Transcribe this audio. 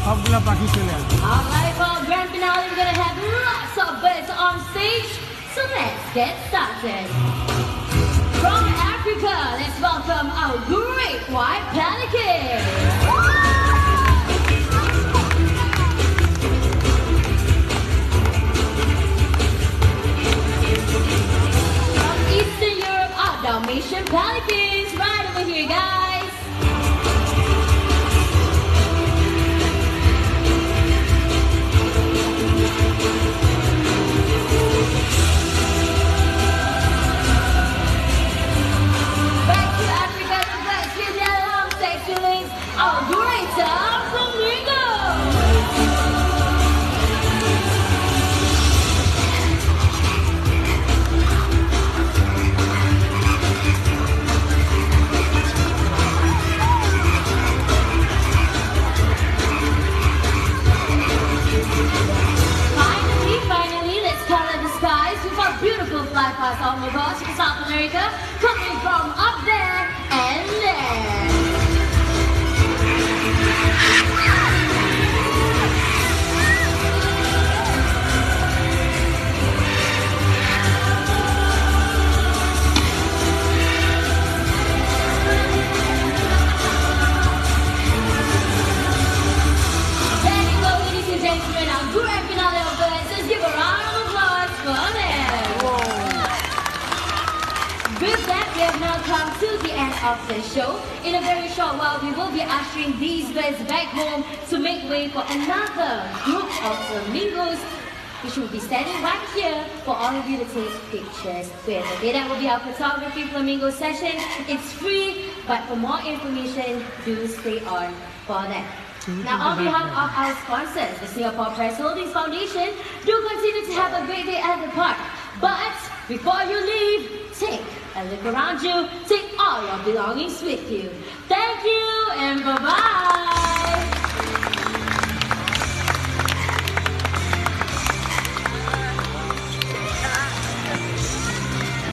সবগুলা পাখি চলে আসবে। Alright, for our grand finale, we're gonna have lots of birds on stage. So let's get started. From Africa, let's welcome our great white pelican. From Eastern Europe, our Dalmatian pelicans. Right over here, guys. Back to Africa, the birds with their long sexy wings, our greater flamingo. Finally, let's color the skies with our beautiful fly past omnibus from South America, coming from up there and there. There you go, ladies and gentlemen, our grand finale of birds. Let's give a round of applause for them. With that, we have now come to the end of the show. In a very short while, we will be ushering these birds back home to make way for another group of flamingos, which will be standing right here for all of you to take pictures with. Okay, that will be our photography flamingo session. It's free, but for more information, do stay on for that. Now, on behalf of our sponsors, the Singapore Press Holdings Foundation, do continue to have a great day at the park. But before you leave, take a look around you, take all your belongings with you. Thank you and bye-bye.